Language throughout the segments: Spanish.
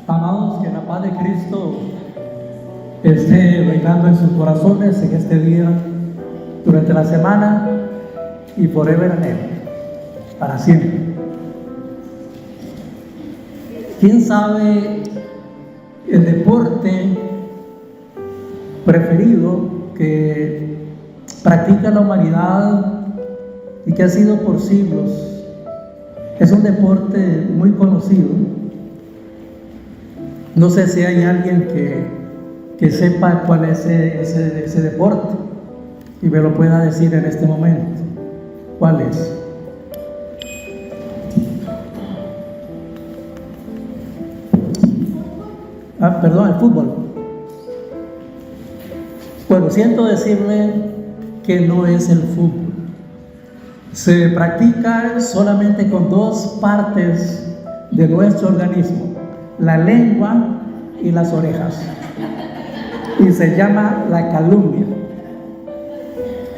Amados, que la paz de Cristo esté reinando en sus corazones en este día, durante la semana y forever and ever, para siempre. ¿Quién sabe el deporte preferido que practica la humanidad y que ha sido por siglos? Es un deporte muy conocido. No sé si hay alguien que sepa cuál es ese deporte y me lo pueda decir en este momento. ¿Cuál es? Perdón, el fútbol. Bueno, siento decirle que no es el fútbol. Se practica solamente con dos partes de nuestro organismo: la lengua y las orejas, y se llama la calumnia.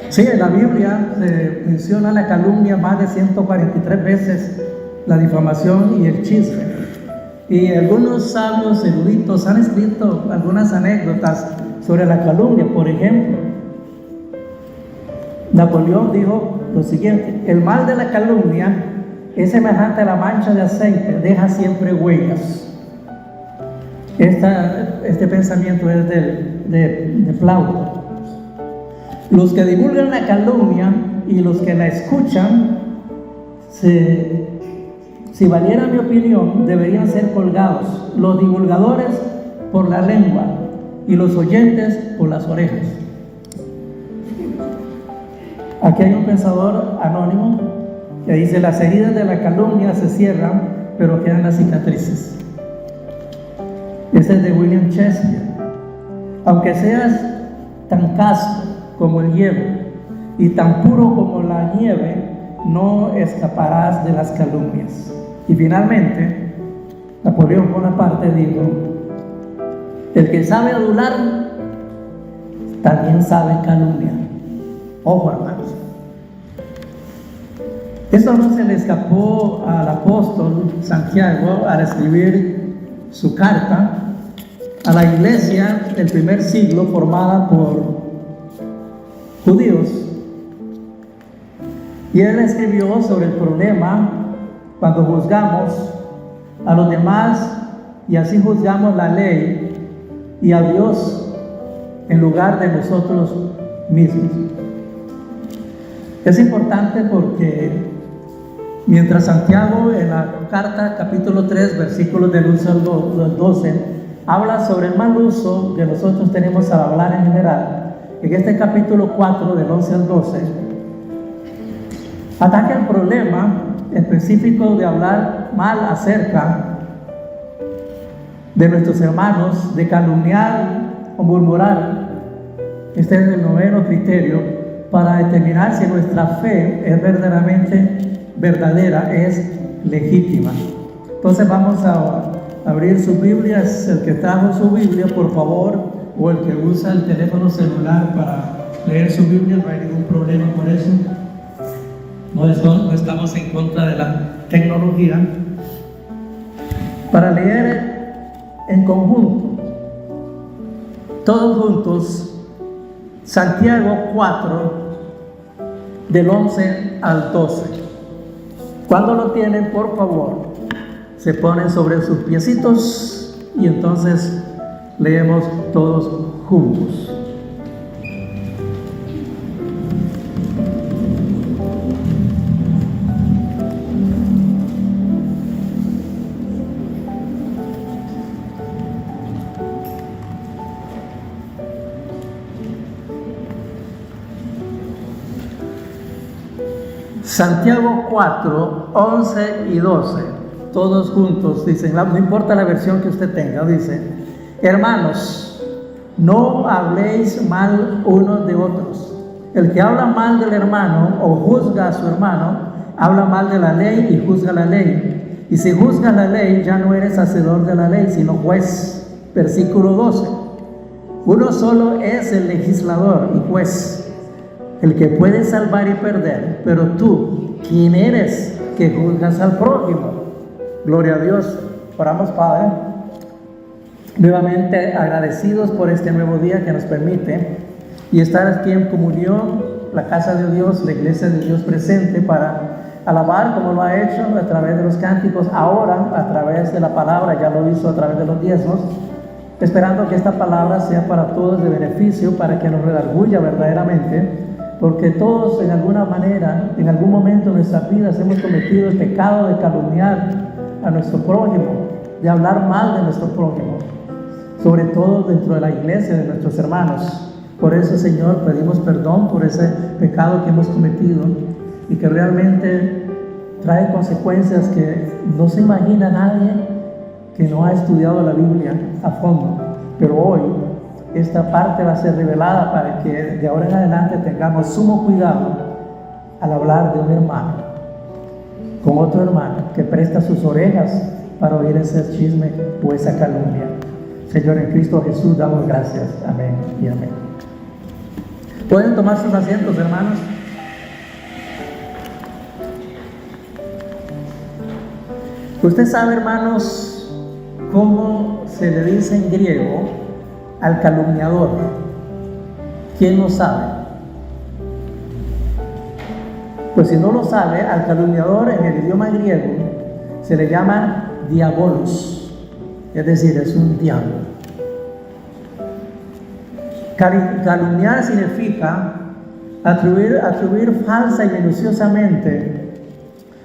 Sí, en la Biblia se menciona la calumnia más de 143 veces, la difamación y el chisme. Y algunos sabios eruditos han escrito algunas anécdotas sobre la calumnia. Por ejemplo, Napoleón dijo lo siguiente: el mal de la calumnia es semejante a la mancha de aceite, deja siempre huellas. Este pensamiento es de Plauto. Los que divulgan la calumnia y los que la escuchan, si valiera mi opinión, deberían ser colgados. Los divulgadores por la lengua y los oyentes por las orejas. Aquí hay un pensador anónimo que dice: las heridas de la calumnia se cierran, pero quedan las cicatrices. Este es de William Shakespeare. Aunque seas tan casto como el hielo y tan puro como la nieve, no escaparás de las calumnias. Y finalmente, Napoleón Bonaparte dijo: el que sabe adular, también sabe calumniar. Ojo, hermanos. Esto no se le escapó al apóstol Santiago al escribir su carta a la iglesia del primer siglo, formada por judíos. Y él escribió sobre el problema cuando juzgamos a los demás y así juzgamos la ley y a Dios en lugar de nosotros mismos. Es importante porque mientras Santiago en la carta capítulo 3 versículos del 11 al 12 habla sobre el mal uso que nosotros tenemos al hablar en general, en este capítulo 4 del 11 al 12 ataca el problema específico de hablar mal acerca de nuestros hermanos, de calumniar o murmurar. Este es el noveno criterio para determinar si nuestra fe es verdaderamente verdadera, es legítima. Entonces vamos a abrir sus Biblias. El que trajo su Biblia, por favor, o el que usa el teléfono celular para leer su Biblia, no hay ningún problema por eso. No estamos en contra de la tecnología. Para leer en conjunto, todos juntos, Santiago 4, del 11 al 12. Cuando lo tienen, por favor, se ponen sobre sus piecitos y entonces leemos todos juntos. Santiago 4, 11 y 12, todos juntos dicen, no importa la versión que usted tenga, dice: hermanos, no habléis mal unos de otros. El que habla mal del hermano o juzga a su hermano, habla mal de la ley y juzga la ley. Y si juzgas la ley, ya no eres hacedor de la ley, sino juez. Versículo 12. Uno solo es el legislador y juez, el que puede salvar y perder. Pero tú, ¿quién eres que juzgas al prójimo? Gloria a Dios. Oramos, Padre. nuevamente agradecidos por este nuevo día que nos permite y estar aquí en comunión, la casa de Dios, la iglesia de Dios presente para alabar como lo ha hecho a través de los cánticos, ahora a través de la palabra, ya lo hizo a través de los diezmos, esperando que esta palabra sea para todos de beneficio, para que nos redarguya verdaderamente, porque todos en alguna manera, en algún momento de nuestras vidas hemos cometido el pecado de calumniar a nuestro prójimo, de hablar mal de nuestro prójimo, sobre todo dentro de la iglesia de nuestros hermanos. Por eso, Señor, pedimos perdón por ese pecado que hemos cometido y que realmente trae consecuencias que no se imagina nadie que no ha estudiado la Biblia a fondo. Pero hoy esta parte va a ser revelada para que de ahora en adelante tengamos sumo cuidado al hablar de un hermano con otro hermano que presta sus orejas para oír ese chisme o esa calumnia. Señor, en Cristo Jesús damos gracias. Amén y amén. ¿Pueden tomar sus asientos, hermanos? Usted sabe, hermanos, cómo se le dice en griego al calumniador. ¿Quién lo sabe? Pues si no lo sabe, al calumniador en el idioma griego se le llama diabolos, es decir, es un diablo. Calumniar significa atribuir falsa y minuciosamente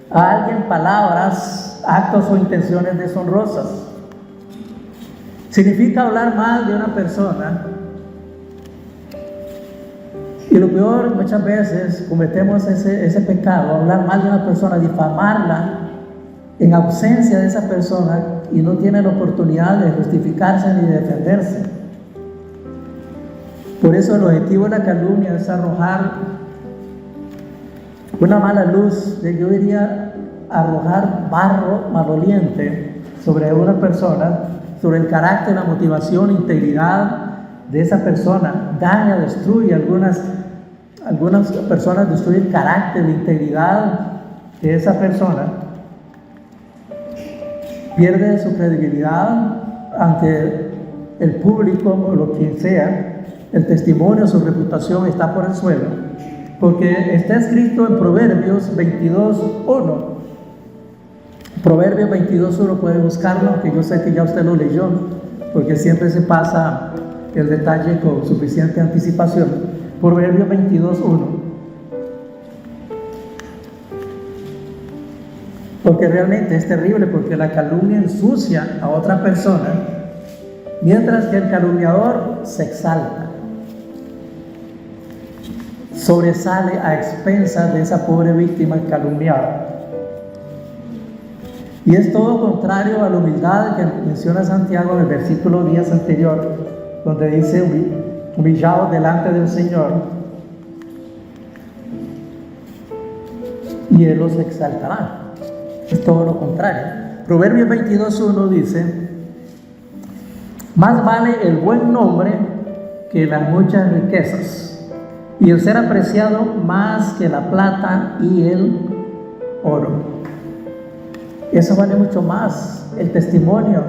a alguien palabras, actos o intenciones deshonrosas. Significa hablar mal de una persona. Y lo peor, muchas veces cometemos ese pecado, hablar mal de una persona, difamarla en ausencia de esa persona y no tiene la oportunidad de justificarse ni de defenderse. Por eso el objetivo de la calumnia es arrojar una mala luz, yo diría arrojar barro maloliente sobre una persona, sobre el carácter, la motivación, integridad de esa persona. Daña, destruye, algunas personas destruyen el carácter, la integridad de esa persona. Pierde su credibilidad ante el público o lo que sea. El testimonio, su reputación está por el suelo, porque está escrito en Proverbios 22:1. Proverbios 22:1, puede buscarlo, que yo sé que ya usted lo leyó, porque siempre se pasa el detalle con suficiente anticipación. Proverbios 22:1. Porque realmente es terrible, porque la calumnia ensucia a otra persona, mientras que el calumniador se exalta, sobresale a expensas de esa pobre víctima calumniada. Y es todo contrario a la humildad que menciona Santiago en el versículo 10 anterior, donde dice: humillaos delante del Señor y Él los exaltará. Es todo lo contrario. Proverbios 22:1 dice: más vale el buen nombre que las muchas riquezas, y el ser apreciado más que la plata y el oro. Eso vale mucho más. El testimonio,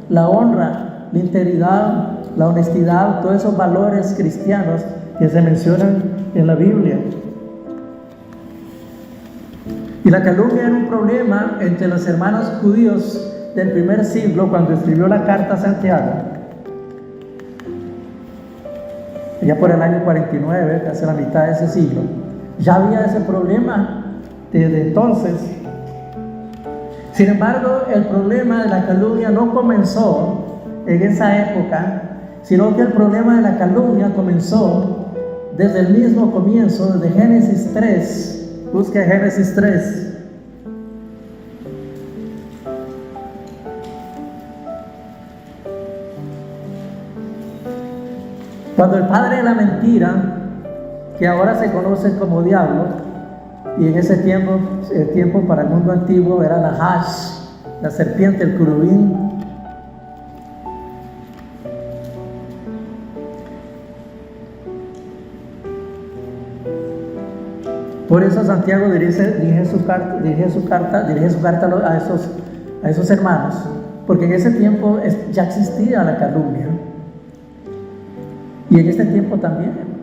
la honra, la integridad, la honestidad, todos esos valores cristianos que se mencionan en la Biblia. Y la calumnia era un problema entre los hermanos judíos del primer siglo, cuando escribió la carta a Santiago. Ya por el año 49, casi la mitad de ese siglo, ya había ese problema desde entonces. Sin embargo, el problema de la calumnia no comenzó en esa época, sino que el problema de la calumnia comenzó desde el mismo comienzo, desde Génesis 3. Busque Génesis 3. Cuando el padre de la mentira, que ahora se conoce como diablo, y en ese tiempo para el mundo antiguo era Nahash, la serpiente, el querubín. Por eso Santiago dirige su carta a esos hermanos, porque en ese tiempo ya existía la calumnia. Y en este tiempo también.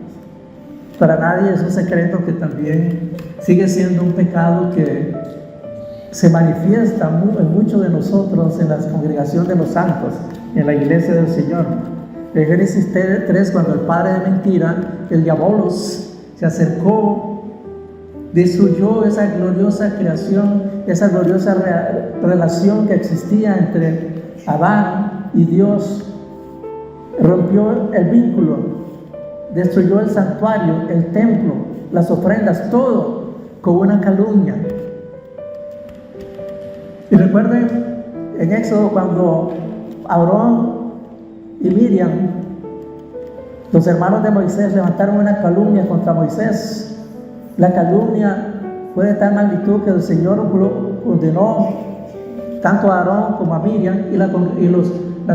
Para nadie es un secreto que también sigue siendo un pecado que se manifiesta en muchos de nosotros en la congregación de los santos, en la iglesia del Señor. En Génesis 3, cuando el padre de mentira, el diabolos, se acercó, destruyó esa gloriosa creación, esa gloriosa relación que existía entre Adán y Dios, rompió el vínculo, destruyó el santuario, el templo, las ofrendas, todo con una calumnia. Y recuerden en Éxodo cuando Aarón y Miriam, los hermanos de Moisés, levantaron una calumnia contra Moisés. La calumnia fue de tal magnitud que el Señor condenó tanto a Aarón como a Miriam, y la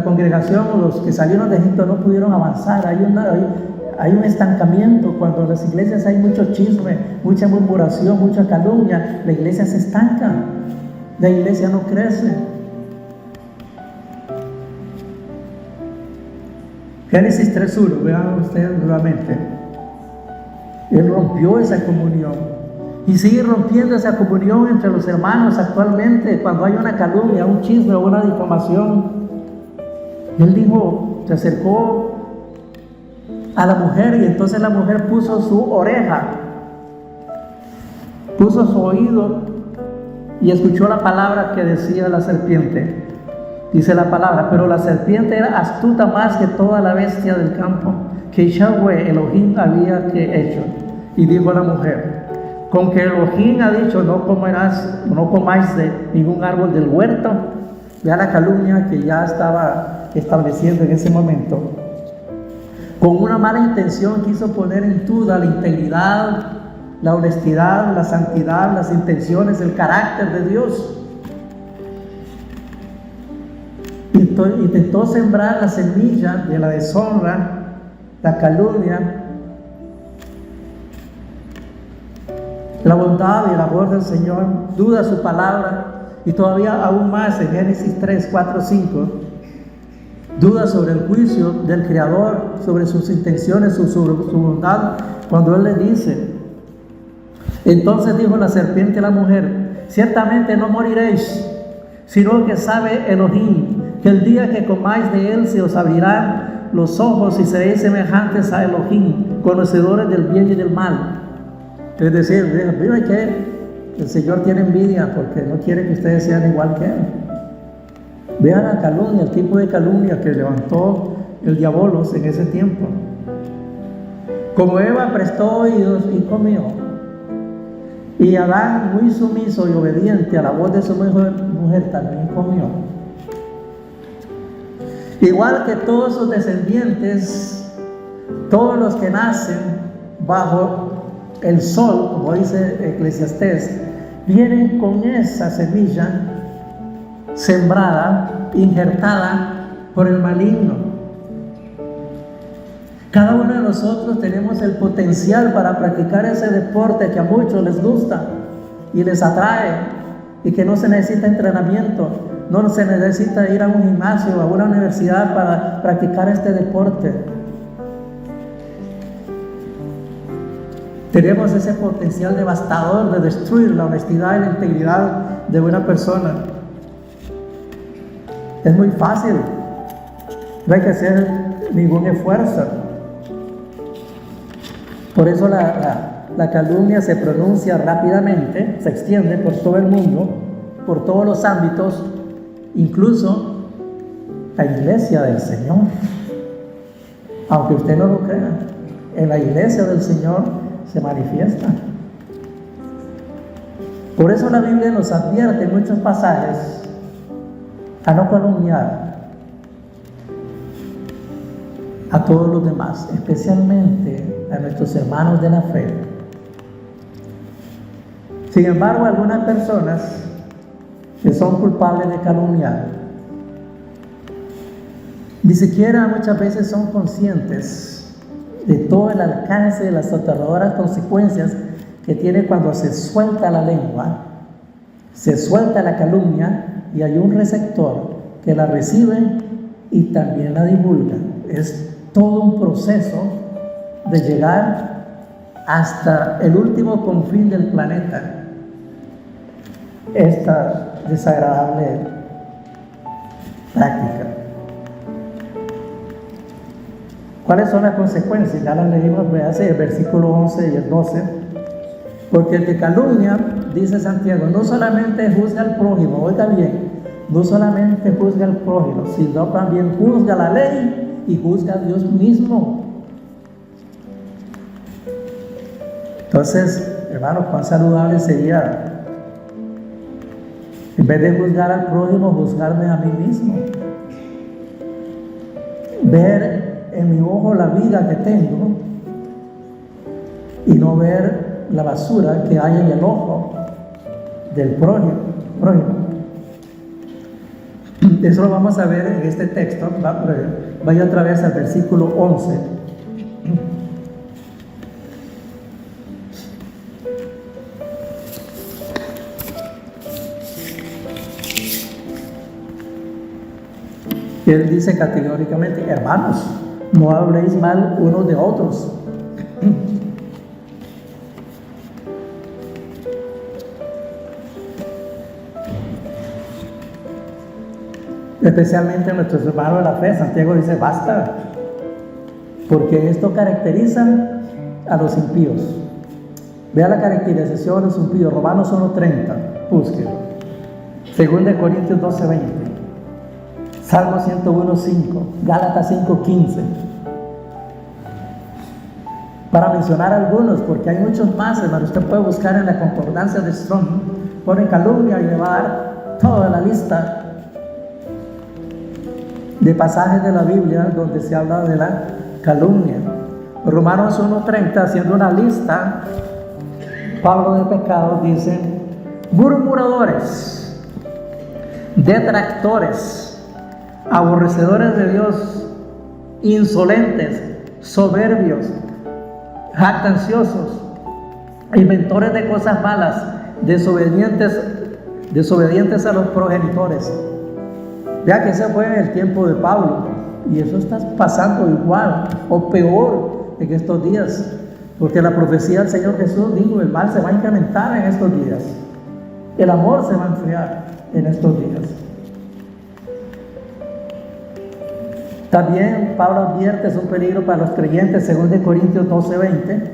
congregación, los que salieron de Egipto, no pudieron avanzar. Hay un estancamiento. Cuando en las iglesias hay mucho chisme, mucha murmuración, mucha calumnia, la iglesia se estanca, la iglesia no crece. Génesis 3:1, vean ustedes nuevamente. Él rompió esa comunión y sigue rompiendo esa comunión entre los hermanos actualmente. Cuando hay una calumnia, un chisme o una difamación, él dijo, se acercó a la mujer, y entonces la mujer puso su oreja, puso su oído y escuchó la palabra que decía la serpiente. Dice la palabra: pero la serpiente era astuta más que toda la bestia del campo que Yahweh Elohim había hecho. Y dijo a la mujer: con que Elohim ha dicho, no comáis de ningún árbol del huerto. Ya la calumnia que ya estaba estableciendo en ese momento. Con una mala intención quiso poner en duda la integridad, la honestidad, la santidad, las intenciones, el carácter de Dios. Intentó sembrar la semilla de la deshonra, la calumnia, la bondad y el amor del Señor. Duda su palabra, y todavía aún más en Génesis 3, 4, 5. Duda sobre el juicio del Creador, sobre sus intenciones, su bondad, cuando Él le dice: entonces dijo la serpiente a la mujer: ciertamente no moriréis, sino que sabe Elohim que el día que comáis de él se os abrirán los ojos y seréis semejantes a Elohim, conocedores del bien y del mal. Es decir, mira que el Señor tiene envidia porque no quiere que ustedes sean igual que Él. Vean la calumnia, el tipo de calumnia que levantó el diabolos en ese tiempo. Como Eva prestó oídos y comió, y Adán, muy sumiso y obediente a la voz de su mujer, también comió. Igual que todos sus descendientes, todos los que nacen bajo el sol, como dice Eclesiastés, vienen con esa semilla sembrada, injertada por el maligno. Cada uno de nosotros tenemos el potencial para practicar ese deporte que a muchos les gusta y les atrae, y que no se necesita entrenamiento, no se necesita ir a un gimnasio o a una universidad para practicar este deporte. Tenemos ese potencial devastador de destruir la honestidad y la integridad de una persona. Es muy fácil, no hay que hacer ningún esfuerzo. Por eso la calumnia se pronuncia rápidamente, se extiende por todo el mundo, por todos los ámbitos, incluso la iglesia del Señor. Aunque usted no lo crea, en la iglesia del Señor se manifiesta. Por eso la Biblia nos advierte en muchos pasajes a no calumniar a todos los demás, especialmente a nuestros hermanos de la fe. Sin embargo, algunas personas que son culpables de calumniar ni siquiera muchas veces son conscientes de todo el alcance de las aterradoras consecuencias que tiene cuando se suelta la lengua, se suelta la calumnia, y hay un receptor que la recibe y también la divulga. Es todo un proceso de llegar hasta el último confín del planeta. Esta desagradable práctica. ¿Cuáles son las consecuencias? Ya las leímos, vease el versículo 11 y el 12. Porque el que calumnia, dice Santiago, no solamente juzga al prójimo, oiga bien, no solamente juzga al prójimo, sino también juzga la ley y juzga a Dios mismo. Entonces, hermanos, cuán saludable sería, en vez de juzgar al prójimo, juzgarme a mí mismo. Ver en mi ojo la vida que tengo y no ver la basura que hay en el ojo del prójimo. Eso lo vamos a ver en este texto. Vaya otra vez al versículo 11. Él dice categóricamente: hermanos, no habléis mal unos de otros. Especialmente nuestros hermanos de la fe, Santiago dice: basta, porque esto caracteriza a los impíos. Vea la caracterización de los impíos, Romanos 1:30, búsquelo. 2 Corintios 12:20, Salmo 101:5, Gálatas 5:15. Para mencionar algunos, porque hay muchos más, hermano. Usted puede buscar en la concordancia de Strong, pone calumnia y le va a dar toda la lista de pasajes de la Biblia donde se habla de la calumnia. Romanos 1:30, haciendo una lista, Pablo de pecados dice: murmuradores, detractores, aborrecedores de Dios, insolentes, soberbios, jactanciosos, inventores de cosas malas, desobedientes a los progenitores. Vea que ese fue en el tiempo de Pablo, y eso está pasando igual o peor en estos días, porque la profecía del Señor Jesús dijo: el mal se va a incrementar en estos días, el amor se va a enfriar en estos días. También Pablo advierte: es un peligro para los creyentes, 2 Corintios 12:20.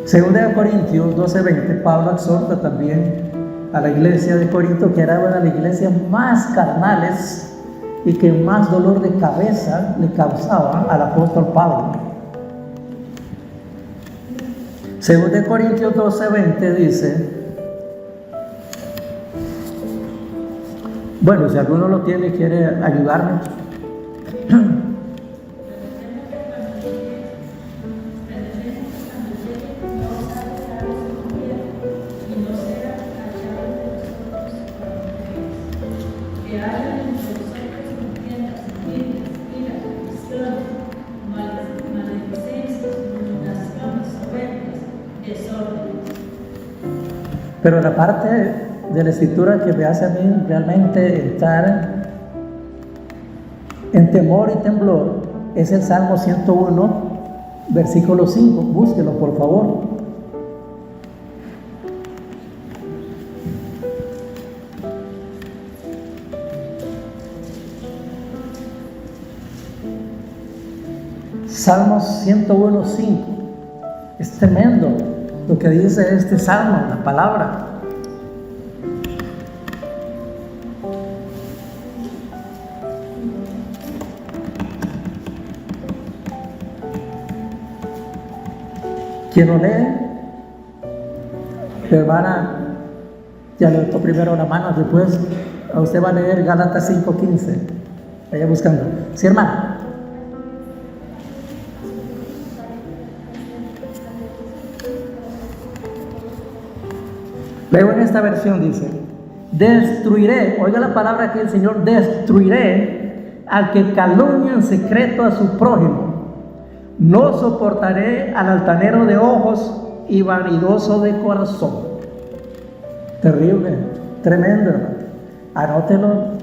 Segunda de Corintios 12:20, Pablo exhorta también a la iglesia de Corinto, que era una de las iglesias más carnales y que más dolor de cabeza le causaba al apóstol Pablo. Segunda de Corintios 12:20 dice, bueno, si alguno lo tiene y quiere ayudarme. Pero la parte de la escritura que me hace a mí realmente estar en temor y temblor es el Salmo 101, versículo 5. Búsquelo, por favor. Salmo 101, 5. Es tremendo lo que dice este salmo, la palabra. Quien lo lee, hermana, ya levantó primero la mano, después usted va a leer Gálatas 5:15. Vaya buscando. Sí, hermana. Luego en esta versión dice: destruiré, oiga la palabra que el Señor, destruiré al que calumnia en secreto a su prójimo, No soportaré al altanero de ojos y vanidoso de corazón. Terrible, tremendo, hermano. Anótelo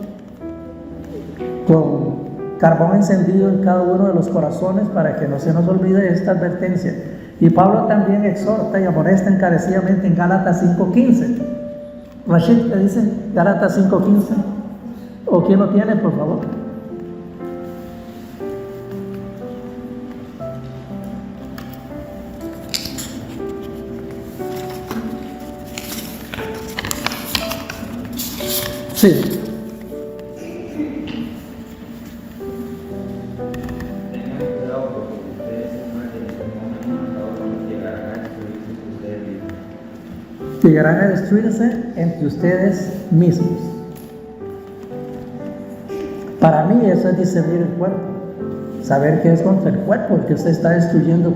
con carbón encendido en cada uno de los corazones para que no se nos olvide esta advertencia. Y Pablo también exhorta y amonesta encarecidamente en Gálatas 5:15. Rashid, ¿qué dice? Gálatas 5:15. ¿O quién lo tiene, por favor? Sí. Llegarán a destruirse entre ustedes mismos. Para mí eso es discernir el cuerpo, saber que es contra el cuerpo el que usted está destruyendo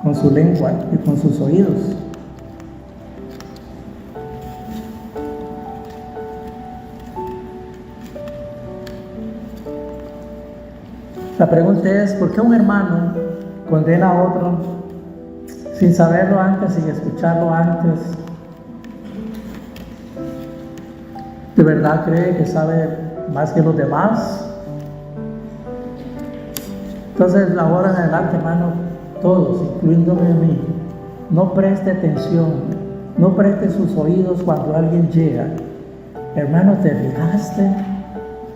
con su lengua y con sus oídos. La pregunta es, ¿por qué un hermano condena a otro sin saberlo antes, sin escucharlo antes? ¿De verdad cree que sabe más que los demás? Entonces, ahora en adelante, hermano, todos, incluyéndome a mí, no preste atención, no preste sus oídos cuando alguien llega. Hermano, ¿te fijaste?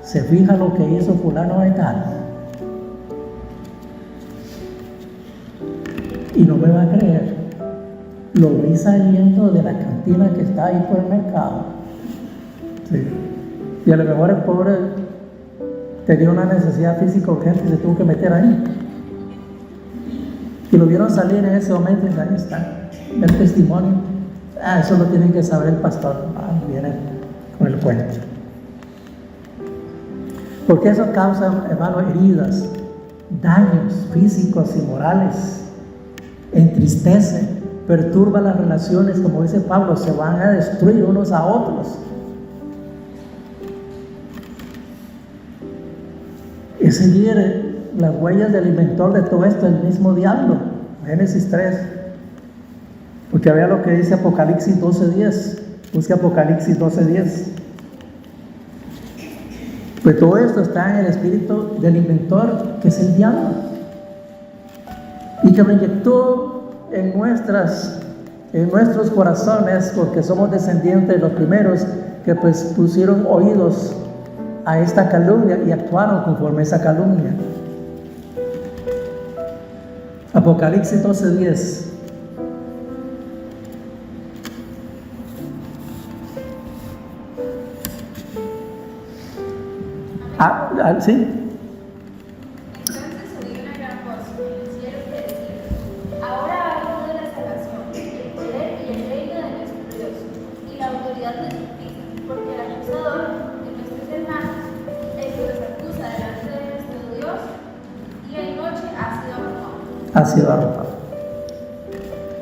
¿Se fija lo que hizo fulano de tal? Y no me va a creer, lo vi saliendo de la cantina que está ahí por el mercado. Sí. Y a lo mejor el pobre tenía una necesidad física urgente y se tuvo que meter ahí. Y lo vieron salir en ese momento y ahí está el testimonio. Eso lo tiene que saber el pastor. Viene con el cuento. Porque eso causa, hermano, heridas, daños físicos y morales. Entristece, perturba las relaciones, como dice Pablo, se van a destruir unos a otros. Es seguir las huellas del inventor de todo esto, el mismo diablo. Génesis 3. Porque vea lo que dice Apocalipsis 12:10. Busque Apocalipsis 12:10. Pues todo esto está en el espíritu del inventor, que es el diablo. Y que me inyectó en nuestros corazones, porque somos descendientes de los primeros que pues pusieron oídos a esta calumnia y actuaron conforme a esa calumnia. Apocalipsis 12:10. ¿Sí? Ha sido arrojado.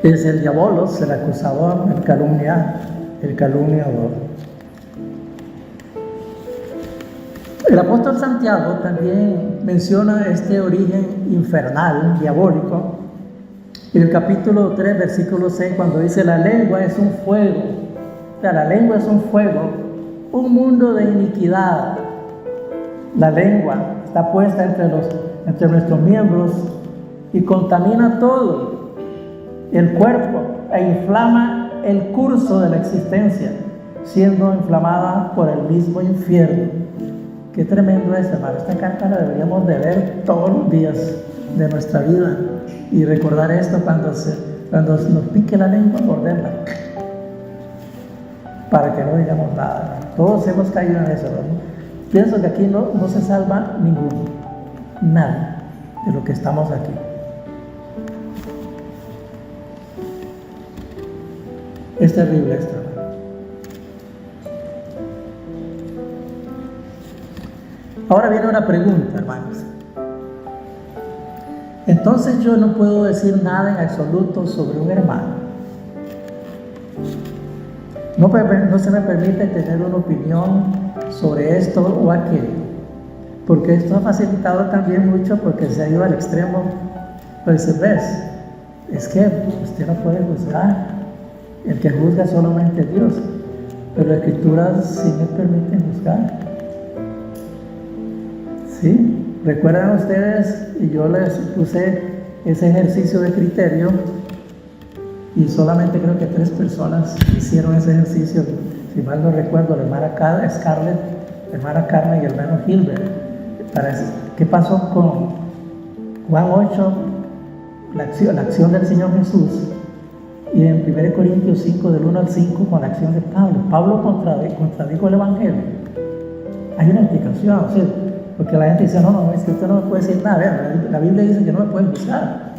Es el diabolos, el acusador, el calumniador. El apóstol Santiago también menciona este origen infernal, diabólico, en el capítulo 3, versículo 6, cuando dice: la lengua es un fuego. O sea, la lengua es un fuego, un mundo de iniquidad. La lengua está puesta entre nuestros miembros y contamina todo el cuerpo e inflama el curso de la existencia, siendo inflamada por el mismo infierno. Qué tremendo es, hermano. Esta carta la deberíamos de ver todos los días de nuestra vida y recordar esto cuando nos pique la lengua, morderla, para que no digamos nada. Todos hemos caído en eso, ¿no? Pienso que aquí no se salva ninguno, nada de lo que estamos aquí. Es terrible esto. Ahora viene una pregunta, hermanos. Entonces yo no puedo decir nada en absoluto sobre un hermano. No se me permite tener una opinión sobre esto o aquello. Porque esto ha facilitado también mucho, porque se ha ido al extremo Pero dice, ves, es que usted no puede juzgar. El que juzga solamente es Dios. Pero las escrituras sí me permiten juzgar. ¿Sí? ¿Recuerdan ustedes? Y yo les puse ese ejercicio de criterio y solamente creo que 3 personas hicieron ese ejercicio. Si mal no recuerdo, la hermana Scarlett, la hermana Carmen y el hermano Gilbert. ¿Qué pasó con Juan 8? La acción del Señor Jesús. Y en 1 Corintios 5, del 1 al 5, con la acción de Pablo. Pablo contradijo el Evangelio. Hay una explicación, o sea, porque la gente dice, no, es que usted no me puede decir nada. Vean, la Biblia dice que no me puede juzgar.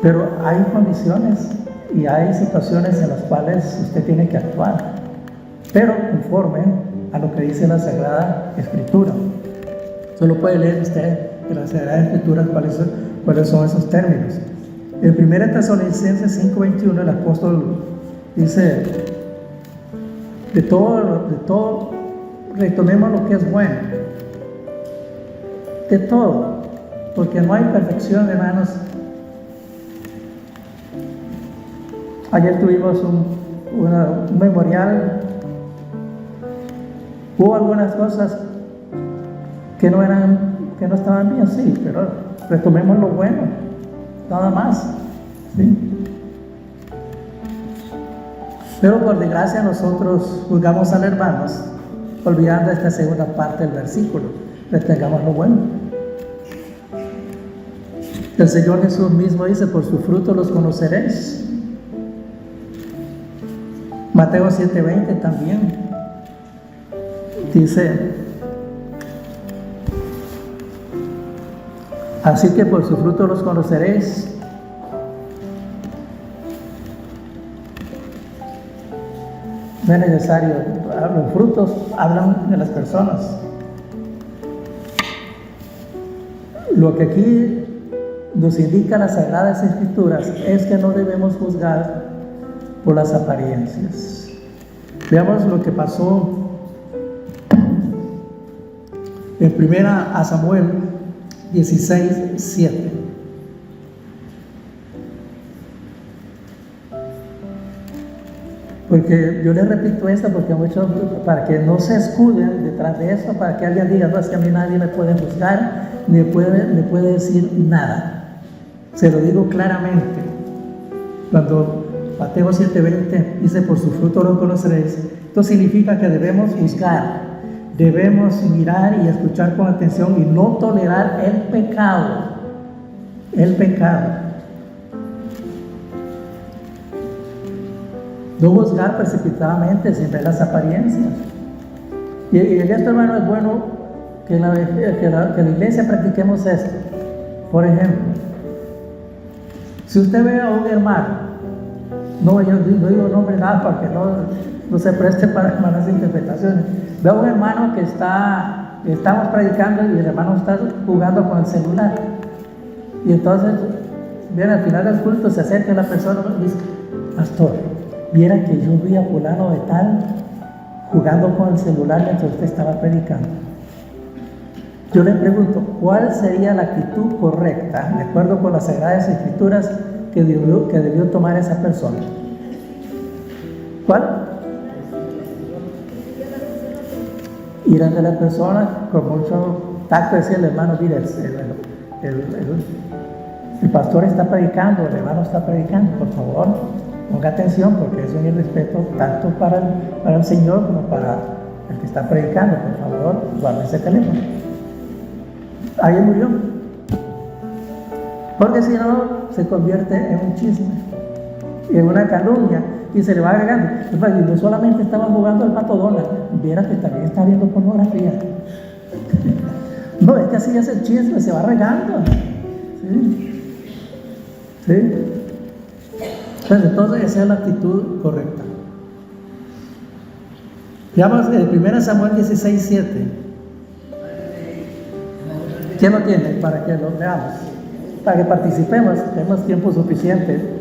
Pero hay condiciones y hay situaciones en las cuales usted tiene que actuar, pero conforme a lo que dice la Sagrada Escritura. Solo puede leer usted en la Sagrada Escritura cuáles son esos términos. En 1 Tesalonicenses 5:21 el apóstol dice, de todo, retomemos lo que es bueno. De todo, porque no hay perfección, hermanos. Ayer tuvimos un memorial. Hubo algunas cosas que no estaban bien, sí, pero retomemos lo bueno, nada más, ¿sí? Pero por desgracia nosotros juzgamos al hermano, olvidando esta segunda parte del versículo. Retengamos lo bueno. El Señor Jesús mismo dice, por su fruto los conoceréis. Mateo 7:20 también dice, así que por su fruto los conoceréis. No es necesario, los frutos hablan de las personas. Lo que aquí nos indica las Sagradas Escrituras es que no debemos juzgar por las apariencias. Veamos lo que pasó en 1 Samuel 16:7. Porque yo les repito esto porque muchos, para que no se escuden detrás de esto, para que alguien diga, no, es que a mí nadie me puede juzgar, ni me puede decir nada. Se lo digo claramente. Cuando Mateo 7:20 dice, por su fruto lo conoceréis, esto significa que debemos juzgar, debemos mirar y escuchar con atención y no tolerar el pecado. El pecado. No juzgar precipitadamente sin ver las apariencias. Y en esto, hermano, es bueno que en la iglesia practiquemos esto. Por ejemplo, si usted ve a un hermano, no, yo no digo nombre nada para que no se preste para malas interpretaciones. Ve a un hermano que estamos predicando y el hermano está jugando con el celular. Y entonces, bien, al final del culto se acerca la persona y dice, pastor, viera que yo vi a fulano de tal jugando con el celular mientras usted estaba predicando. Yo le pregunto, ¿cuál sería la actitud correcta, de acuerdo con las Sagradas Escrituras, que debió tomar esa persona? ¿Cuál? Ir ante la persona con mucho tacto, decirle, hermano, mire, el pastor está predicando, el hermano está predicando, por favor, ponga atención, porque es un irrespeto tanto para el Señor como para el que está predicando. Por favor, guarde ese teléfono. Alguien murió, porque si no se convierte en un chisme y en una calumnia y se le va agregando. Y no solamente estaban jugando al Pato Donald, viera que también está viendo pornografía. No, es que así es el chisme, se va regando. ¿Sí? Pues entonces esa es la actitud correcta. Veamos el 1 Samuel 16:7. ¿Quién lo tiene? Para que lo veamos, para que participemos, tenemos tiempo suficiente.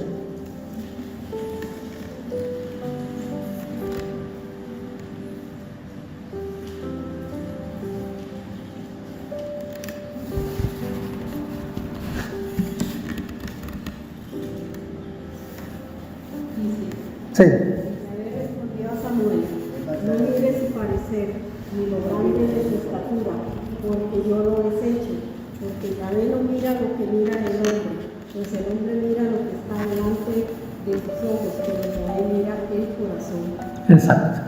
Sí. Respondió a Samuel: no mires su parecer, ni lo grande de su estatura, porque yo lo deshecho. Porque Yahvé no mira lo que mira el hombre, pues el hombre mira lo que está delante de sus ojos, pero Yahvé mira el corazón. Exacto.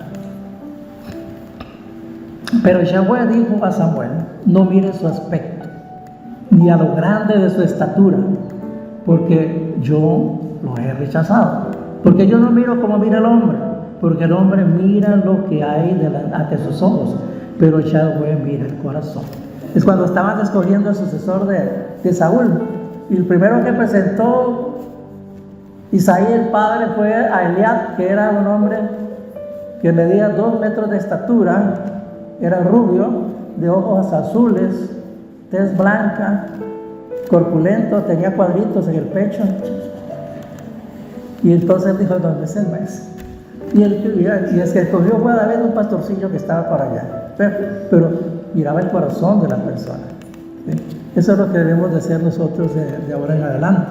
Pero Yahweh dijo a Samuel: no mire su aspecto, ni a lo grande de su estatura, porque yo lo he rechazado. Porque yo no miro como mira el hombre, porque el hombre mira lo que hay ante sus ojos, pero Yahweh mira el corazón. Es cuando estaban escogiendo el sucesor de Saúl, y el primero que presentó Isaí el padre fue a Eliab, que era un hombre que medía 2 metros de estatura, era rubio, de ojos azules, tez blanca, corpulento, tenía cuadritos en el pecho. Y entonces él dijo: ¿dónde es el mes? Y el que escogió fue a David, un pastorcillo que estaba por allá. Pero miraba el corazón de la persona. ¿Sí? Eso es lo que debemos de hacer nosotros de ahora en adelante.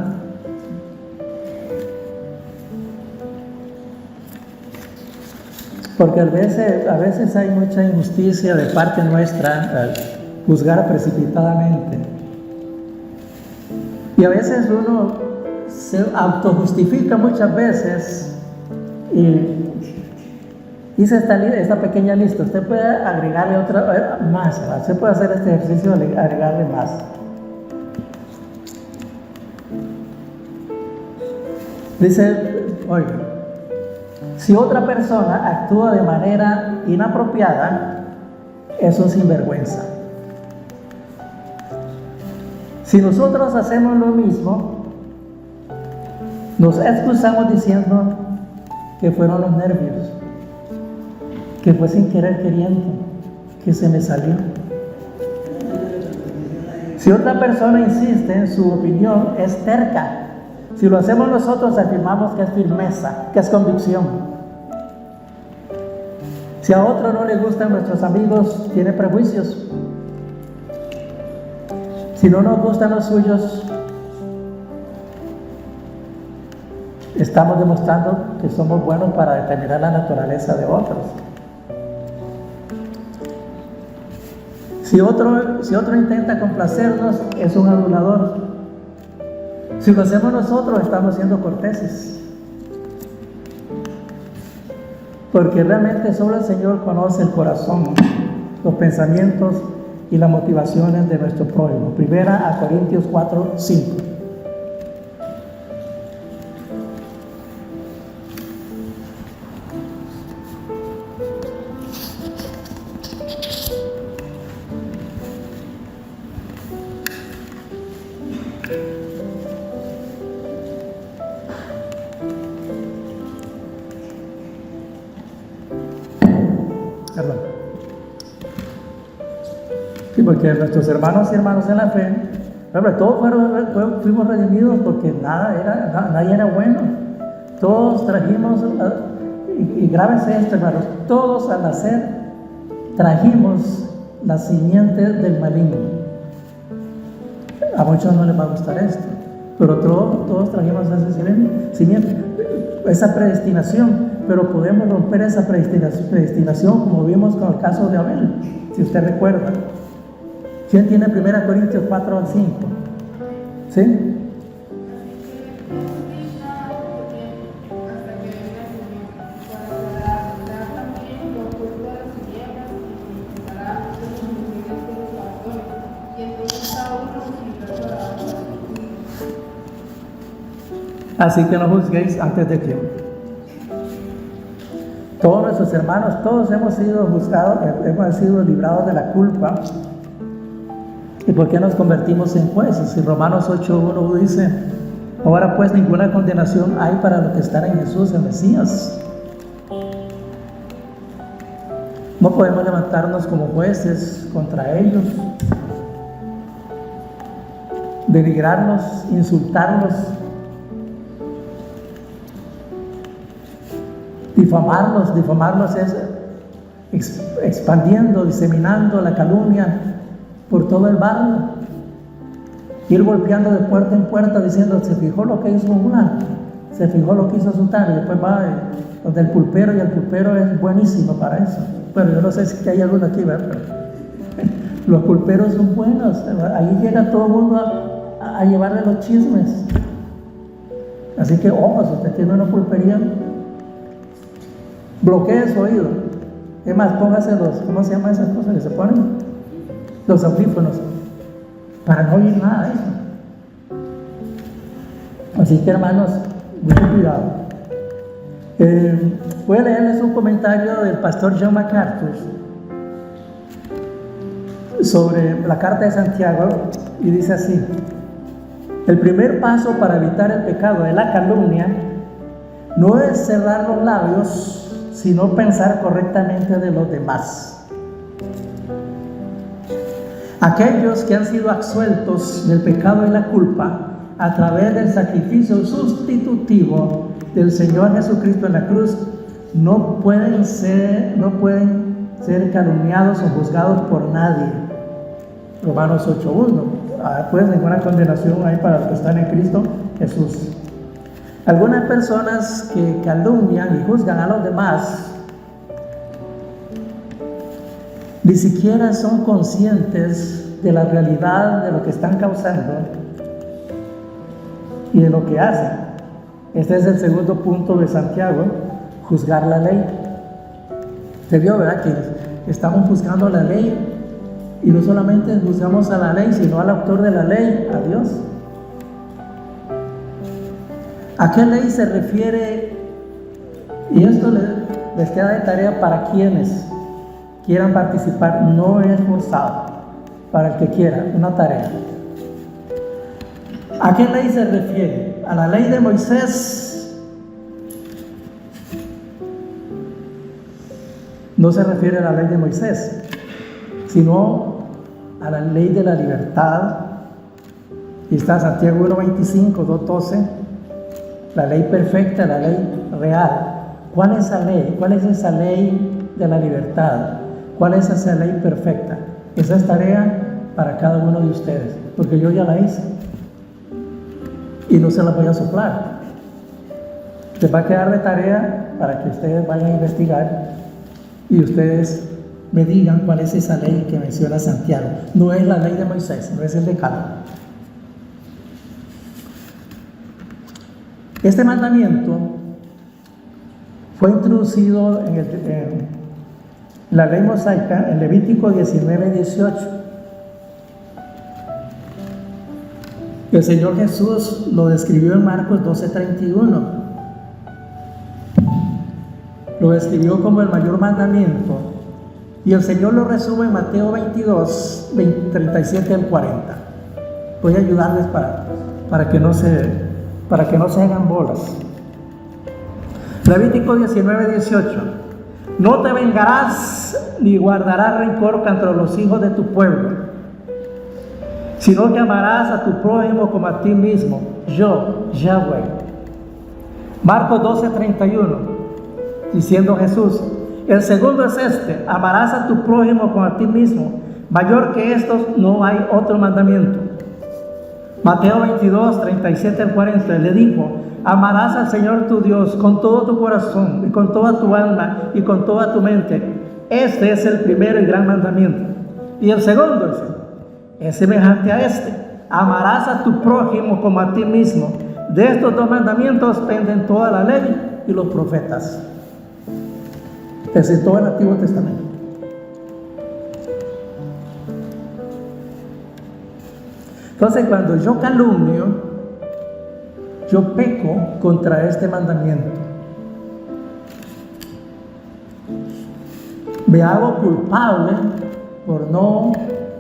Porque a veces hay mucha injusticia de parte nuestra al juzgar precipitadamente. Y a veces uno se autojustifica muchas veces y hice esta pequeña lista. Usted puede agregarle otra más. Usted puede hacer este ejercicio de agregarle más. Dice, oiga, si otra persona actúa de manera inapropiada, eso es sinvergüenza. Si nosotros hacemos lo mismo, nos excusamos diciendo que fueron los nervios, que fue sin querer queriendo, que se me salió. Si otra persona insiste en su opinión, es terca. Si lo hacemos nosotros, afirmamos que es firmeza, que es convicción. Si a otro no le gustan nuestros amigos, tiene prejuicios. Si no nos gustan los suyos, estamos demostrando que somos buenos para determinar la naturaleza de otros. Si otro intenta complacernos, es un adulador. Si lo hacemos nosotros, estamos siendo corteses. Porque realmente solo el Señor conoce el corazón, los pensamientos y las motivaciones de nuestro prójimo. 1 Corintios 4:5. Perdón. Sí, porque nuestros hermanos y hermanas en la fe, todos fuimos redimidos porque nadie era bueno. Todos trajimos, y grábense esto, hermanos, todos al nacer trajimos la simiente del maligno. A muchos no les va a gustar esto, pero todos trajimos esa simiente, esa predestinación. Pero podemos romper esa predestinación, como vimos con el caso de Abel, si usted recuerda. ¿Quién tiene 1 Corintios 4:5? ¿Sí? Así que no juzguéis antes de tiempo. Todos nuestros hermanos, todos hemos sido juzgados, hemos sido librados de la culpa. ¿Y por qué nos convertimos en jueces? Y Romanos 8:1 dice: ahora pues ninguna condenación hay para los que están en Jesús, el Mesías. No podemos levantarnos como jueces contra ellos, denigrarlos, insultarlos, difamarlos. Difamarlos es expandiendo, diseminando la calumnia por todo el barrio, ir golpeando de puerta en puerta diciendo: se fijó lo que hizo Juan, se fijó lo que hizo su tarde, después va donde el pulpero, y el pulpero es buenísimo para eso. Bueno, yo no sé si hay alguno aquí, ¿verdad? Pero los pulperos son buenos, ahí llega todo el mundo a llevarle los chismes. Así que, ojo, si usted tiene una pulpería, bloquee su oído. Es más, póngase ¿cómo se llama esas cosas que se ponen? Los audífonos, para no oír nada de eso. Así que, hermanos, mucho cuidado. Voy a leerles un comentario del pastor John MacArthur sobre la carta de Santiago, y dice así: el primer paso para evitar el pecado de la calumnia no es cerrar los labios, sino pensar correctamente de los demás. Aquellos que han sido absueltos del pecado y la culpa a través del sacrificio sustitutivo del Señor Jesucristo en la cruz no pueden ser calumniados o juzgados por nadie. Romanos 8:1. Pues ninguna condenación hay para los que están en Cristo Jesús. Algunas personas que calumnian y juzgan a los demás ni siquiera son conscientes de la realidad de lo que están causando y de lo que hacen. Este es el segundo punto de Santiago: juzgar la ley. Usted vio, ¿verdad?, que estamos juzgando la ley, y no solamente juzgamos a la ley, sino al autor de la ley, a Dios. ¿A qué ley se refiere? Y esto les queda de tarea para quienes quieran participar, no es forzado, para el que quiera, una tarea. ¿A qué ley se refiere? ¿A la ley de Moisés? No se refiere a la ley de Moisés, sino a la ley de la libertad. Y está Santiago 1:25, 2:12, la ley perfecta, la ley real. ¿Cuál es esa ley? ¿Cuál es esa ley de la libertad? ¿Cuál es esa ley perfecta? Esa es tarea para cada uno de ustedes, porque yo ya la hice y no se la voy a soplar. Les va a quedar de tarea para que ustedes vayan a investigar y ustedes me digan cuál es esa ley que menciona Santiago. No es la ley de Moisés, no es el decálogo. Este mandamiento fue introducido en la ley mosaica en Levítico 19:18. El Señor Jesús lo describió en Marcos 12:31. Lo describió como el mayor mandamiento. Y el Señor lo resume en Mateo 22, 37 al 40. Voy a ayudarles para que no se hagan bolas. Levítico 19:18. No te vengarás ni guardarás rencor contra los hijos de tu pueblo, sino que amarás a tu prójimo como a ti mismo, yo, Yahweh. Marcos 12:31, diciendo Jesús: el segundo es este, amarás a tu prójimo como a ti mismo. Mayor que estos no hay otro mandamiento. Mateo 22, 37 al 40, le dijo: amarás al Señor tu Dios con todo tu corazón y con toda tu alma y con toda tu mente. Este es el primero y gran mandamiento. Y el segundo es semejante a este: amarás a tu prójimo como a ti mismo. De estos dos mandamientos penden toda la ley y los profetas. Desde todo el Antiguo Testamento. Entonces, cuando yo calumnio, yo peco contra este mandamiento. Me hago culpable por no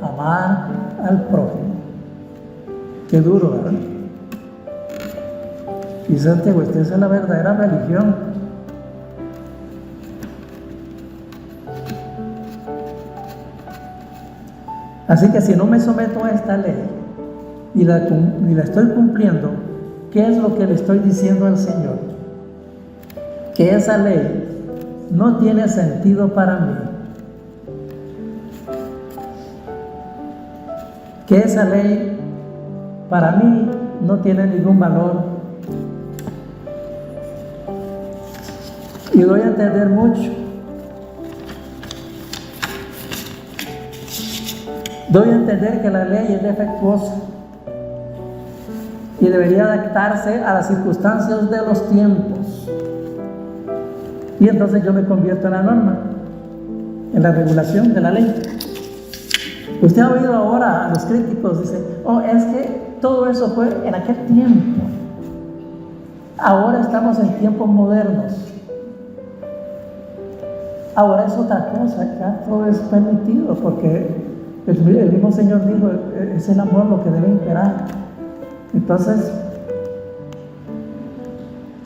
amar al prójimo. Qué duro, ¿verdad? Y Santiago, esta es la verdadera religión. Así que si no me someto a esta ley y la estoy cumpliendo, ¿qué es lo que le estoy diciendo al Señor? Que esa ley no tiene sentido para mí. Que esa ley para mí no tiene ningún valor. Y doy a entender mucho. Doy a entender que la ley es defectuosa y debería adaptarse a las circunstancias de los tiempos. Y entonces yo me convierto en la norma, en la regulación de la ley. Usted ha oído ahora a los críticos, dicen, oh, es que todo eso fue en aquel tiempo. Ahora estamos en tiempos modernos. Ahora es otra cosa, ya todo es permitido, porque el mismo Señor dijo, es el amor lo que debe imperar. Entonces,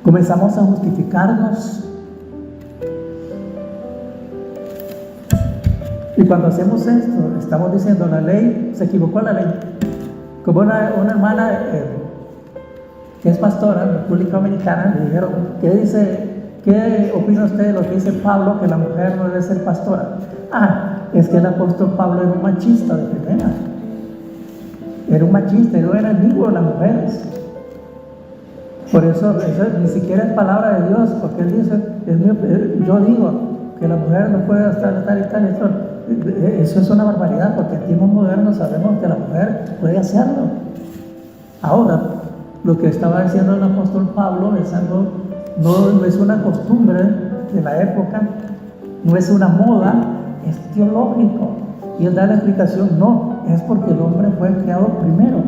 comenzamos a justificarnos. Y cuando hacemos esto, estamos diciendo, la ley, se equivocó la ley. Como una hermana que es pastora en República Dominicana, le dijeron, ¿qué opina usted de lo que dice Pablo, que la mujer no debe ser pastora? Es que el apóstol Pablo era un machista de primera. Era un machista, era un enemigo de las mujeres. Por eso ni siquiera es palabra de Dios, porque él dice, yo digo que la mujer no puede estar tal y tal. Eso es una barbaridad, porque en tiempos modernos sabemos que la mujer puede hacerlo. Ahora, lo que estaba diciendo el apóstol Pablo es algo, no es una costumbre de la época, no es una moda, es teológico. Y él da la explicación, no, es porque el hombre fue creado primero.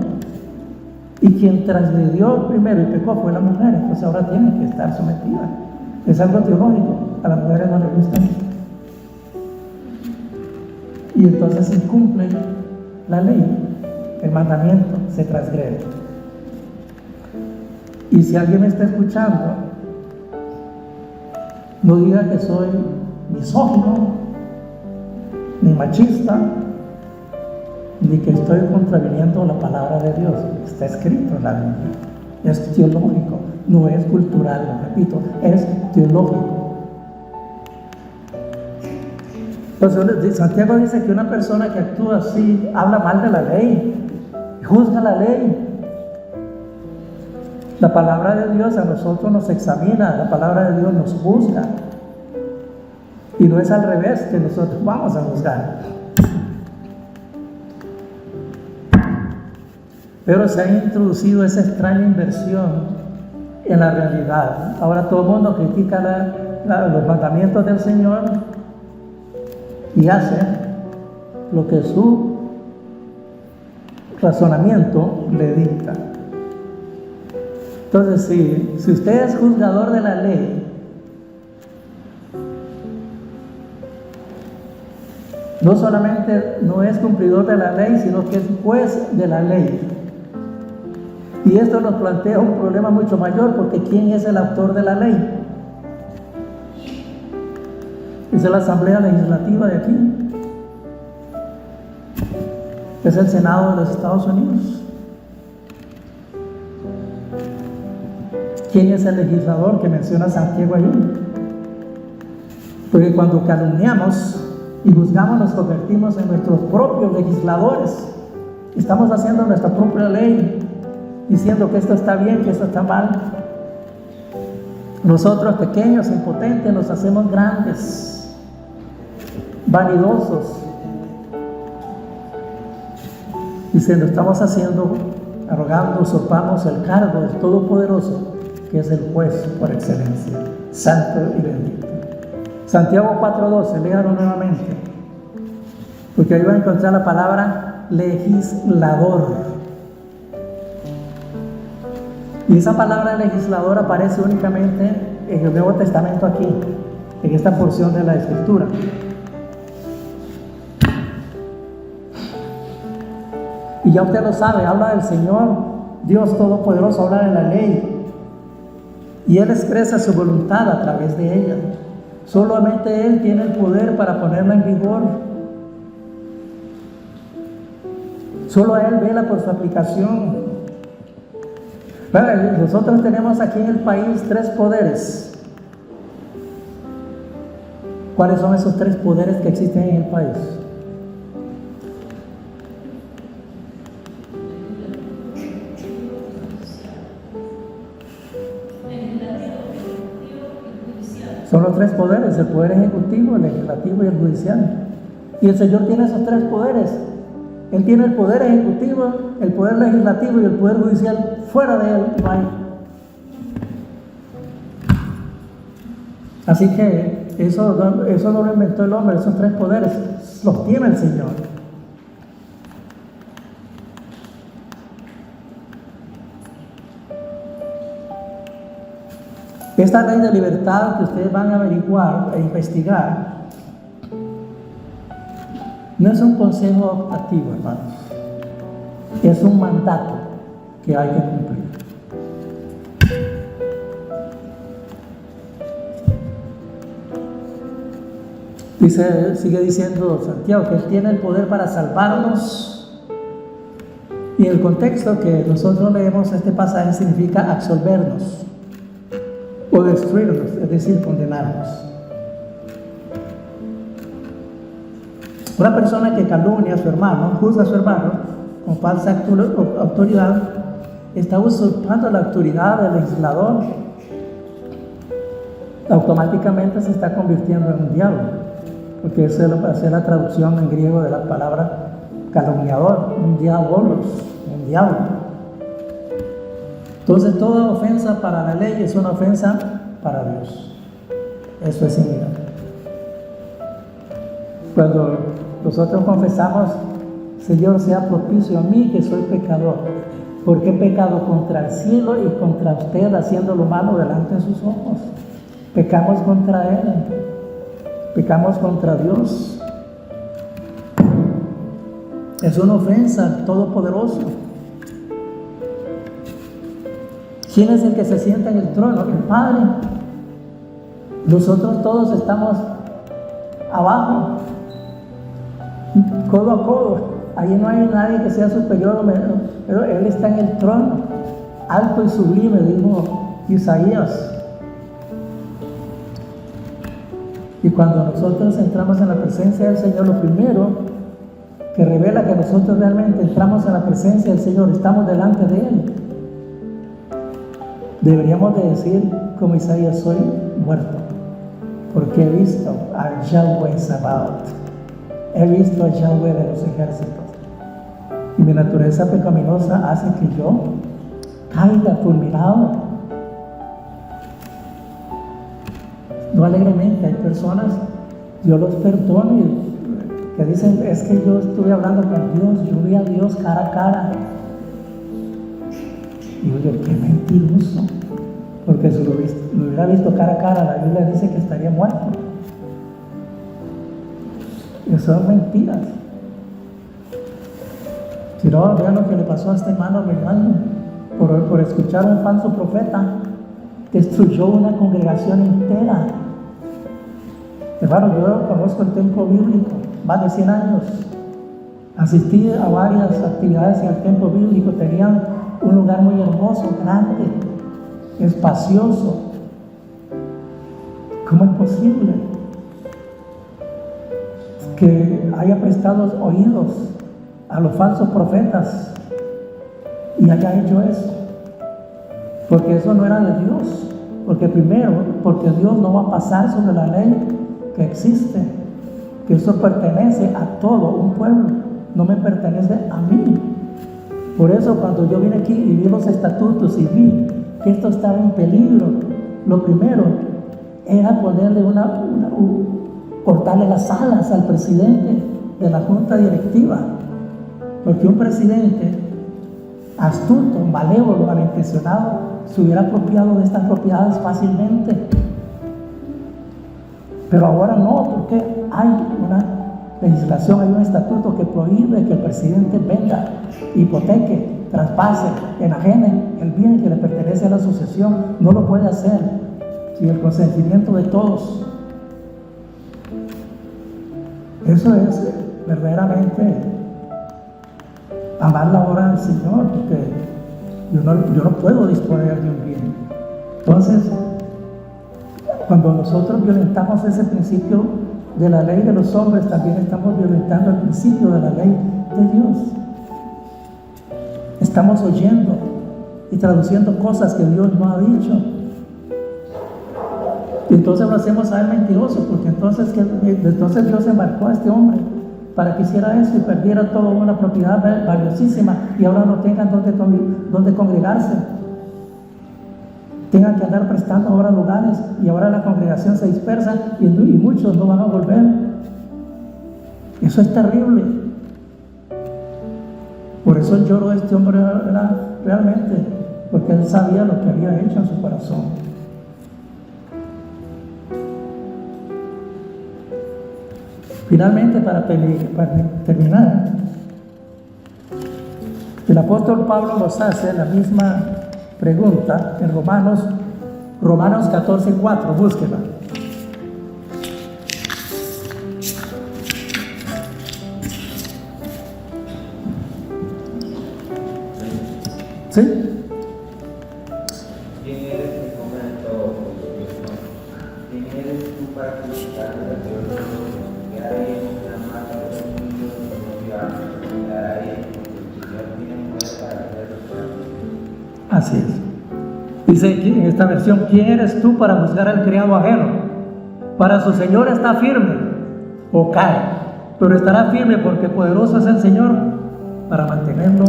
Y quien transgredió primero y pecó fue la mujer, entonces ahora tiene que estar sometida. Es algo teológico, a las mujeres no les gusta. Y entonces se incumple la ley, el mandamiento se transgrede. Y si alguien me está escuchando, no diga que soy misógino, ni machista, ni que estoy contraviniendo la palabra de Dios. Está escrito en la Biblia. Es teológico, no es cultural, lo repito, es teológico. Entonces, Santiago dice que una persona que actúa así habla mal de la ley, juzga la ley. La palabra de Dios a nosotros nos examina, la palabra de Dios nos juzga. Y no es al revés, que nosotros vamos a juzgar. Pero se ha introducido esa extraña inversión en la realidad. Ahora todo el mundo critica los mandamientos del Señor y hace lo que su razonamiento le dicta. Entonces, si usted es juzgador de la ley, no solamente no es cumplidor de la ley, sino que es juez de la ley. Y esto nos plantea un problema mucho mayor, porque ¿quién es el autor de la ley? Es la Asamblea Legislativa de aquí. Es el Senado de los Estados Unidos. ¿Quién es el legislador que menciona Santiago ahí? Porque cuando calumniamos y juzgamos, nos convertimos en nuestros propios legisladores. Estamos haciendo nuestra propia ley, diciendo que esto está bien, que esto está mal. Nosotros, pequeños, impotentes, nos hacemos grandes, vanidosos, y se lo estamos haciendo, arrogando, usurpamos el cargo del Todopoderoso, que es el juez por excelencia, santo y bendito. Santiago 4:12, léalo nuevamente, porque ahí va a encontrar la palabra legislador. Y esa palabra legislador aparece únicamente en el Nuevo Testamento aquí, en esta porción de la Escritura. Y ya usted lo sabe, habla del Señor, Dios Todopoderoso, habla de la ley. Y Él expresa su voluntad a través de ella. Solamente Él tiene el poder para ponerla en vigor. Solo a Él vela por su aplicación. Bueno, nosotros tenemos aquí en el país 3 poderes. ¿Cuáles son esos 3 poderes que existen en el país? Son los tres poderes: el poder ejecutivo, el legislativo y el judicial. Y el Señor tiene esos tres poderes. Él tiene el poder ejecutivo, el poder legislativo y el poder judicial. Fuera de Él no hay. Así que eso no lo inventó el hombre. Esos tres poderes los tiene el Señor. Esta ley de libertad que ustedes van a averiguar e investigar no es un consejo optativo, hermanos. Es un mandato que hay que cumplir. Sigue diciendo Santiago que Él tiene el poder para salvarnos. Y el contexto que nosotros leemos este pasaje significa absolvernos o destruirnos, es decir, condenarnos. Una persona que calumnia a su hermano, juzga a su hermano con falsa autoridad, está usurpando la autoridad del legislador. Automáticamente se está convirtiendo en un diablo, porque esa es la traducción en griego de la palabra calumniador, un diabolos, un diablo. Entonces toda ofensa para la ley es una ofensa para Dios. Eso es innegable. Cuando nosotros confesamos: Señor, sea propicio a mí que soy pecador, porque he pecado contra el cielo y contra usted, haciendo lo malo delante de sus ojos. Pecamos contra Él, pecamos contra Dios. Es una ofensa al Todopoderoso. ¿Quién es el que se sienta en el trono? El Padre. Nosotros todos estamos abajo, codo a codo. Ahí no hay nadie que sea superior o menor, pero Él está en el trono, alto y sublime, dijo Isaías. Y cuando nosotros entramos en la presencia del Señor, lo primero que revela que nosotros realmente entramos en la presencia del Señor, estamos delante de Él. Deberíamos de decir como Isaías: soy muerto, porque he visto a Yahweh Sabaoth, he visto a Yahweh de los ejércitos, y mi naturaleza pecaminosa hace que yo caiga fulminado. No alegremente. Hay personas, Dios los perdona, que dicen: es que yo estuve hablando con Dios, yo vi a Dios cara a cara. Y yo digo: qué mentiroso, porque si lo hubiera visto cara a cara, la Biblia dice que estaría muerto. Y son mentiras. Si no, vean lo que le pasó a este hermano Reinaldo, por escuchar a un falso profeta, destruyó una congregación entera. Hermano, yo conozco el templo bíblico, más de 100 años. Asistí a varias actividades en el templo bíblico. Tenían un lugar muy hermoso, grande, espacioso. ¿Cómo es posible que haya prestado oídos a los falsos profetas y haya hecho eso? Porque eso no era de Dios. Porque primero, porque Dios no va a pasar sobre la ley que existe, que eso pertenece a todo un pueblo, no me pertenece a mí. Por eso cuando yo vine aquí y vi los estatutos y vi que esto estaba en peligro, lo primero era ponerle cortarle las alas al presidente de la junta directiva, porque un presidente astuto, malévolo, malintencionado se hubiera apropiado de estas propiedades fácilmente. Pero ahora no, porque hay una legislación, hay un estatuto que prohíbe que el presidente venda, hipoteque, traspase, enajene el bien que le pertenece a la sucesión. No lo puede hacer sin el consentimiento de todos. Eso es verdaderamente amar la obra del Señor, porque yo no puedo disponer de un bien. Entonces, cuando nosotros violentamos ese principio de la ley de los hombres, también estamos violentando el principio de la ley de Dios. Estamos oyendo y traduciendo cosas que Dios no ha dicho. Y entonces lo hacemos a él mentiroso, porque entonces Dios embarcó a este hombre para que hiciera eso y perdiera toda una propiedad valiosísima y ahora no tengan donde congregarse. Tengan que andar prestando ahora lugares y ahora la congregación se dispersa y muchos no van a volver. Eso es terrible. Por eso el lloro de este hombre era realmente, porque él sabía lo que había hecho en su corazón. Finalmente, para terminar, el apóstol Pablo nos hace la misma pregunta en Romanos 14:4, búsquela. ¿Sí? ¿Quién eres que comento? ¿Quién eres tú para criticar la Dios? Que hay una masa de niños no voy a ahí, porque el Señor tiene poder para hacerlo. Así es. Dice aquí en esta versión: ¿quién eres tú para juzgar al criado ajeno? Para su Señor está firme o cae, pero estará firme porque poderoso es el Señor para mantenerlo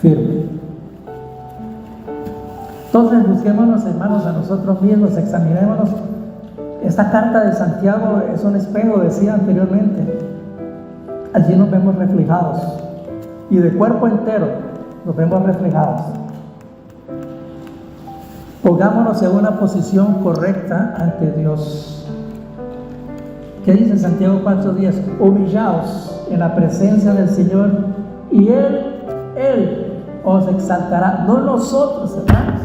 firme. Entonces busquémonos, hermanos, a nosotros mismos, examinémonos. Esta carta de Santiago es un espejo, decía anteriormente. Allí nos vemos reflejados y de cuerpo entero nos vemos reflejados. Pongámonos en una posición correcta ante Dios. ¿Qué dice Santiago 4:10? Humillaos en la presencia del Señor y Él os exaltará, no nosotros, hermanos.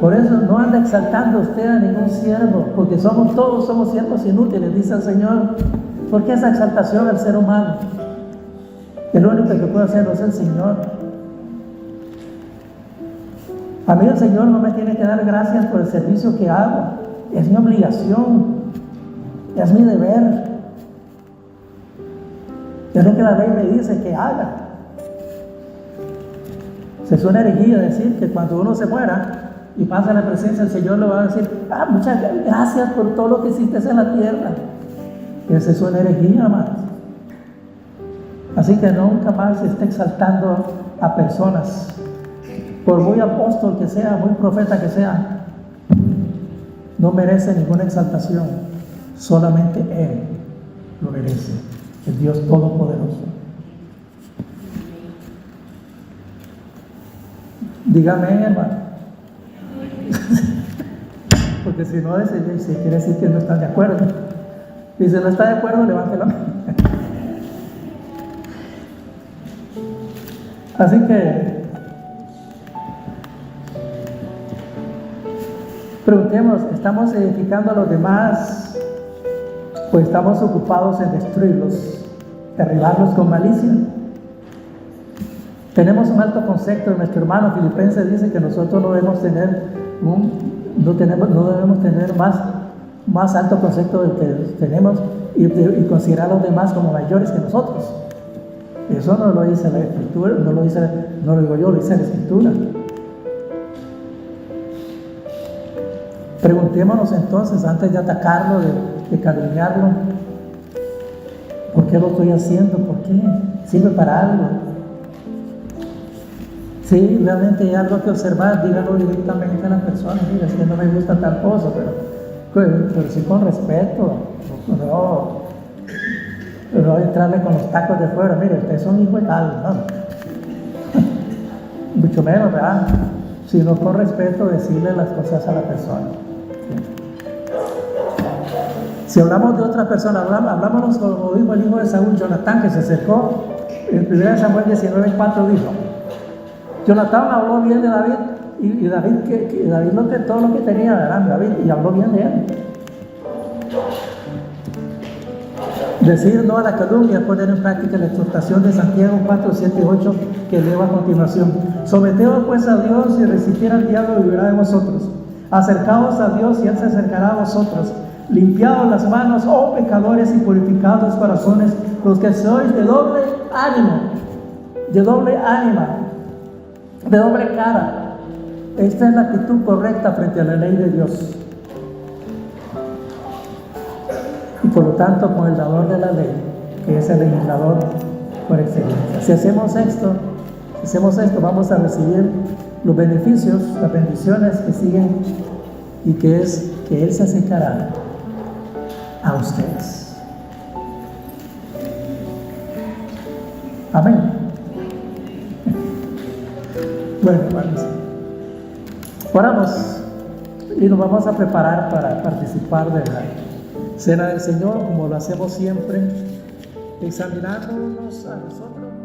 Por eso no anda exaltando usted a ningún siervo, porque todos somos siervos inútiles, dice el Señor. ¿Por qué esa exaltación al ser humano? El único que puede hacerlo es el Señor. A mí el Señor no me tiene que dar gracias por el servicio que hago. Es mi obligación, es mi deber. Es lo que la ley me dice que haga. Se suena herejía decir que cuando uno se muera y pasa a la presencia del Señor, le va a decir: muchas gracias por todo lo que hiciste en la tierra. Esa suena herejía, hermanos. Así que nunca más se esté exaltando a personas, por muy apóstol que sea, muy profeta que sea. No merece ninguna exaltación, solamente Él lo merece, el Dios Todopoderoso. Dígame, hermano. Porque si no, si quiere decir que no están de acuerdo. Y si no está de acuerdo, levante la mano. Así que preguntemos: ¿estamos edificando a los demás o estamos ocupados en destruirlos, derribarlos con malicia? Tenemos un alto concepto de nuestro hermano. Filipenses dice que nosotros no debemos tener más alto concepto del que tenemos y considerar a los demás como mayores que nosotros. Eso no lo dice la Escritura, no lo digo yo, lo dice la Escritura. Preguntémonos entonces, antes de atacarlo, de calumniarlo: ¿por qué lo estoy haciendo? ¿Por qué? ¿Sirve para algo? Si realmente hay algo que observar, dígalo directamente a la persona: mira, es que no me gusta tal cosa, pero sí con respeto. No entrarle con los tacos de fuera: mire, usted es un hijo de tal, ¿no? Mucho menos, ¿verdad? Sino con respeto decirle las cosas a la persona. Si hablamos de otra persona, hablámonos como dijo el hijo de Saúl, Jonatán, que se acercó en 1 Samuel 19:4, dijo: Jonatán habló bien de David, y David todo lo que tenía, ¿verdad? David, y habló bien de él. Decir no a la calumnia, poner en práctica la exhortación de Santiago 4, 7 y 8 que leo a continuación. Someteos pues a Dios y resistir al diablo y vivirá de vosotros. Acercaos a Dios y Él se acercará a vosotros. Limpiaos las manos, oh pecadores, y purificados los corazones, los que sois de doble ánimo, de doble ánima, de doble cara. esta es la actitud correcta frente a la ley de Dios. Y por lo tanto, con el dador de la ley, que es el legislador por excelencia. Si hacemos esto, vamos a recibir los beneficios, las bendiciones que siguen, y que es que Él se acercará a ustedes. Amén. Bueno, hermanos, oramos y nos vamos a preparar para participar de la Cena del Señor, como lo hacemos siempre, examinándonos a nosotros.